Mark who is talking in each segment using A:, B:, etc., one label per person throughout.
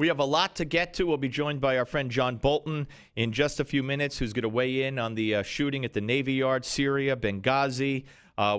A: We have a lot to get to. We'll be joined by our friend John Bolton in just a few minutes, who's going to weigh in on the shooting at the Navy Yard, Syria, Benghazi.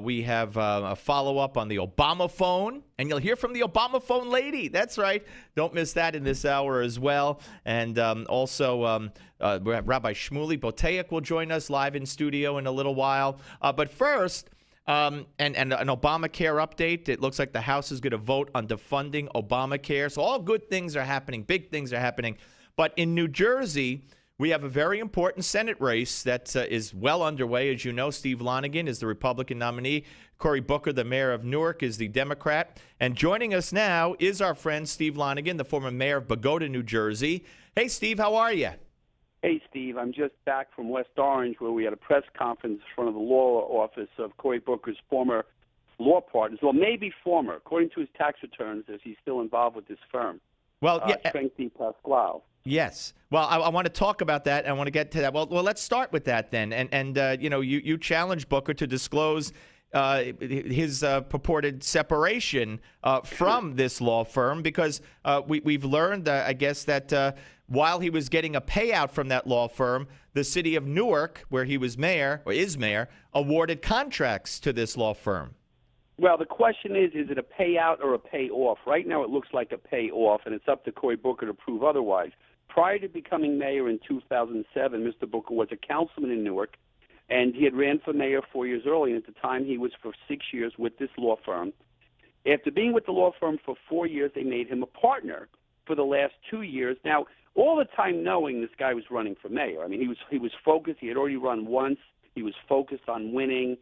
A: We have a follow-up on the Obama phone, and you'll hear from the Obama phone lady. That's right. Don't miss that in this hour as well. And also, Rabbi Shmuley Boteach will join us live in studio in a little while. But first, and an Obamacare update. It looks like the House is going to vote on defunding Obamacare. So all good things are happening. Big things are happening. But in New Jersey, we have a very important Senate race that is well underway. As you know, Steve Lonegan is the Republican nominee. Cory Booker, the mayor of Newark, is the Democrat. And joining us now is our friend Steve Lonegan, the former mayor of Bogota, New Jersey. Hey, Steve, how are you?
B: Hey, Steve, I'm just back from West Orange where we had a press conference in front of the law office of Cory Booker's former law partners. Well, maybe former. According to his tax returns, as he's still involved with this firm.
A: Well,
B: Strengthy Pasquale.
A: Yes. Well, I want to talk about that. I want to get to that. Well, let's start with that then. And you challenged Booker to disclose his purported separation from this law firm because we've learned, I guess, that while he was getting a payout from that law firm, the city of Newark, where he was mayor, or is mayor, awarded contracts to this law firm.
B: Well, the question is it a payout or a payoff? Right now it looks like a payoff, and it's up to Cory Booker to prove otherwise. Prior to becoming mayor in 2007, Mr. Booker was a councilman in Newark, and he had ran for mayor 4 years earlier. And at the time, he was for 6 years with this law firm. After being with the law firm for 4 years, they made him a partner for the last 2 years. Now, all the time knowing this guy was running for mayor. I mean, he was focused. He had already run once. He was focused on winning.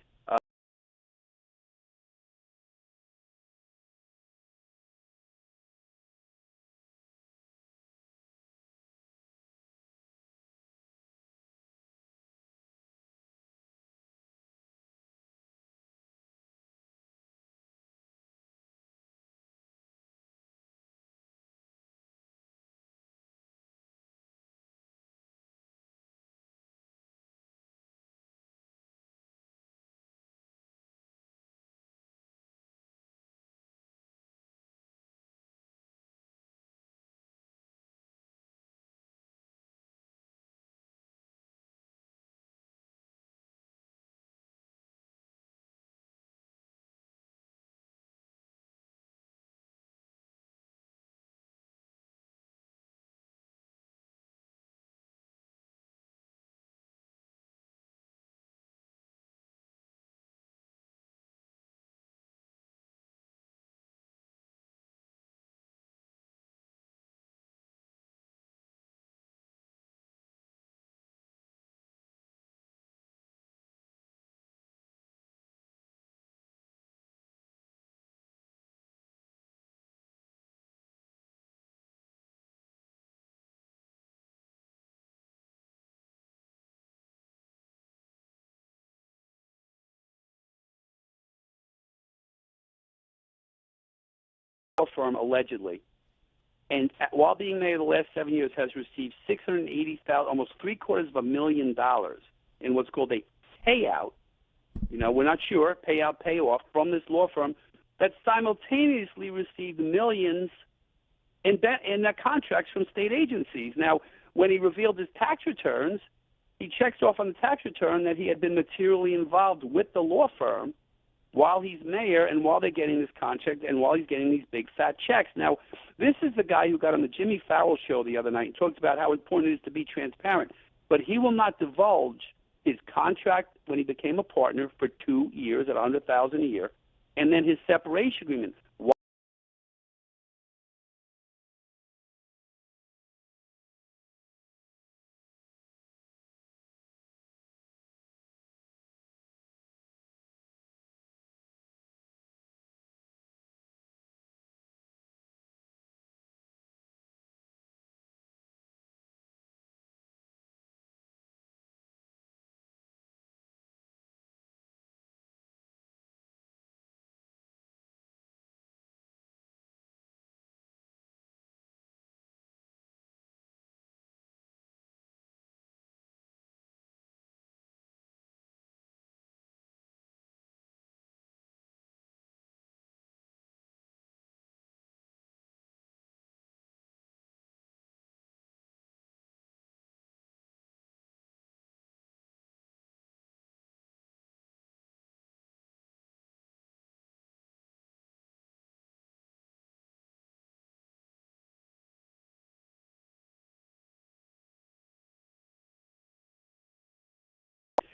B: Law firm allegedly, and while being mayor the last 7 years, has received $680,000, almost $750,000 in what's called a payout. We're not sure, payout, payoff from this law firm that simultaneously received millions in contracts from state agencies. Now, when he revealed his tax returns, he checks off on the tax return that he had been materially involved with the law firm while he's mayor and while they're getting this contract and while he's getting these big fat checks. Now, this is the guy who got on the Jimmy Fallon show the other night and talked about how important it is to be transparent. But he will not divulge his contract when he became a partner for 2 years at $100,000 a year, and then his separation agreement.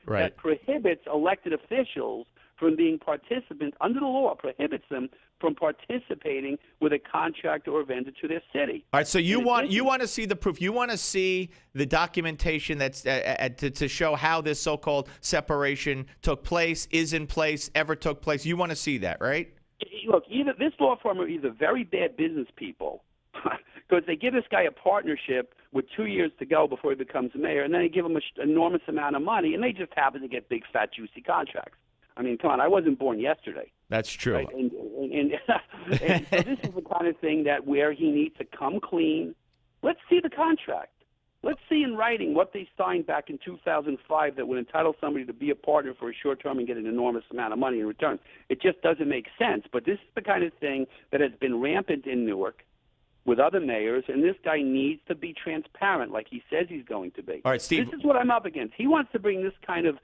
A: Right.
B: that prohibits elected officials from being participants under the law, prohibits them from participating with a contractor or vendor to their city.
A: All right, so you want to see the proof. You want to see the documentation that's to show how this so-called separation took place, is in place, ever took place. You want to see that, right?
B: Look, either this law firm are either very bad business people, because they give this guy a partnership with 2 years to go before he becomes mayor, and then they give him an enormous amount of money, and they just happen to get big, fat, juicy contracts. I mean, come on, I wasn't born yesterday.
A: That's true.
B: Right? And so this is the kind of thing that where he needs to come clean. Let's see the contract. Let's see in writing what they signed back in 2005 that would entitle somebody to be a partner for a short term and get an enormous amount of money in return. It just doesn't make sense. But this is the kind of thing that has been rampant in Newark with other mayors, and this guy needs to be transparent like he says he's going to be.
A: All right, Steve.
B: This is what I'm up against. He wants to bring this kind of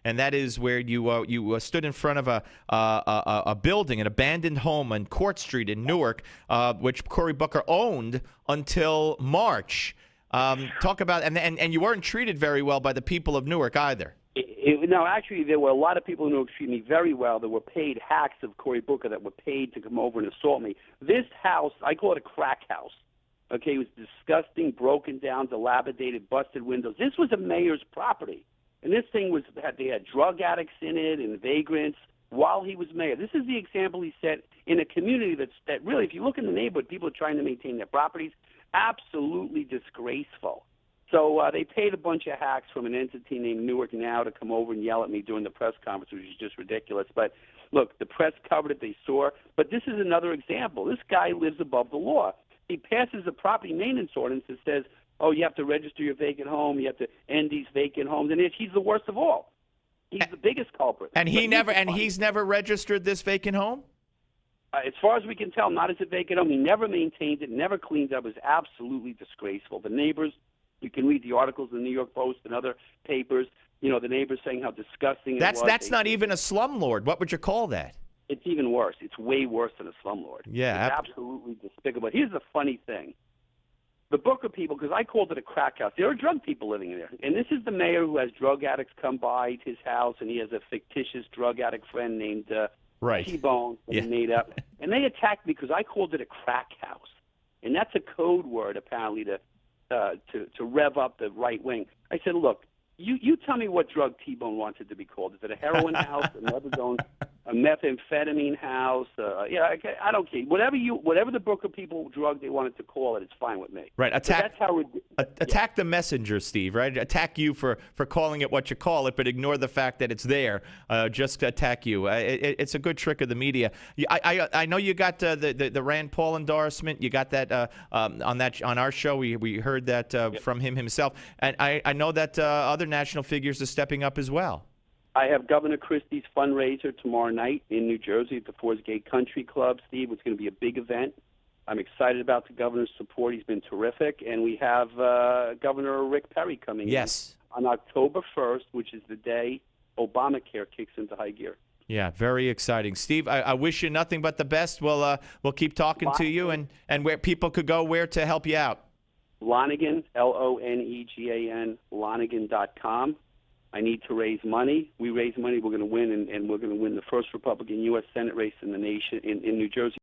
A: And that is where you stood in front of a building, an abandoned home on Court Street in Newark, which Cory Booker owned until March. Talk about and you weren't treated very well by the people of Newark either.
B: No, actually, there were a lot of people who treated me very well that were paid hacks of Cory Booker that were paid to come over and assault me. This house, I call it a crack house. Okay, it was disgusting, broken down, dilapidated, busted windows. This was a mayor's property. And this thing they had drug addicts in it and vagrants while he was mayor. This is the example he set in a community that really, if you look in the neighborhood, people are trying to maintain their properties, absolutely disgraceful. So they paid a bunch of hacks from an entity named Newark Now to come over and yell at me during the press conference, which is just ridiculous. But look, the press covered it, they saw. But this is another example. This guy lives above the law. He passes a property maintenance ordinance that says, oh, you have to register your vacant home, you have to end these vacant homes, and he's the worst of all. He's the biggest culprit.
A: And he's never registered this vacant home?
B: As far as we can tell, not as a vacant home. He never maintained it, never cleaned up. It was absolutely disgraceful. The neighbors, you can read the articles in the New York Post and other papers, you know, the neighbors saying how disgusting it was.
A: That's not even a slumlord. What would you call that?
B: It's even worse. It's way worse than a slumlord.
A: Yeah.
B: It's absolutely despicable. Here's the funny thing. The Booker people, because I called it a crack house, there are drug people living in there. And this is the mayor who has drug addicts come by his house, and he has a fictitious drug addict friend named T-Bone that he made up. And they attacked me because I called it a crack house. And that's a code word, apparently, to rev up the right wing. I said, look, you tell me what drug T-Bone wants it to be called. Is it a heroin house, a methadone, a methamphetamine house? I don't care. Whatever the Booker people drug they wanted to call it, it's fine with me.
A: Right. Attack the messenger, Steve. Right. Attack you for calling it what you call it, but ignore the fact that it's there. Just attack you. It's a good trick of the media. I know you got the Rand Paul endorsement. You got that on our show. We heard that from him himself, and I know that other national figures are stepping up as well.
B: I have Governor Christie's fundraiser tomorrow night in New Jersey at the Forest Gate Country Club. Steve, it's going to be a big event. I'm excited about the governor's support. He's been terrific. And we have Governor Rick Perry coming in on October 1st, which is the day Obamacare kicks into high gear.
A: Yeah, very exciting. Steve, I wish you nothing but the best. We'll keep talking to you, and where people could go, where to help you out.
B: Lonegan, Lonegan, Lonegan.com. I need to raise money. We raise money, we're going to win, and we're going to win the first Republican U.S. Senate race in the nation in New Jersey.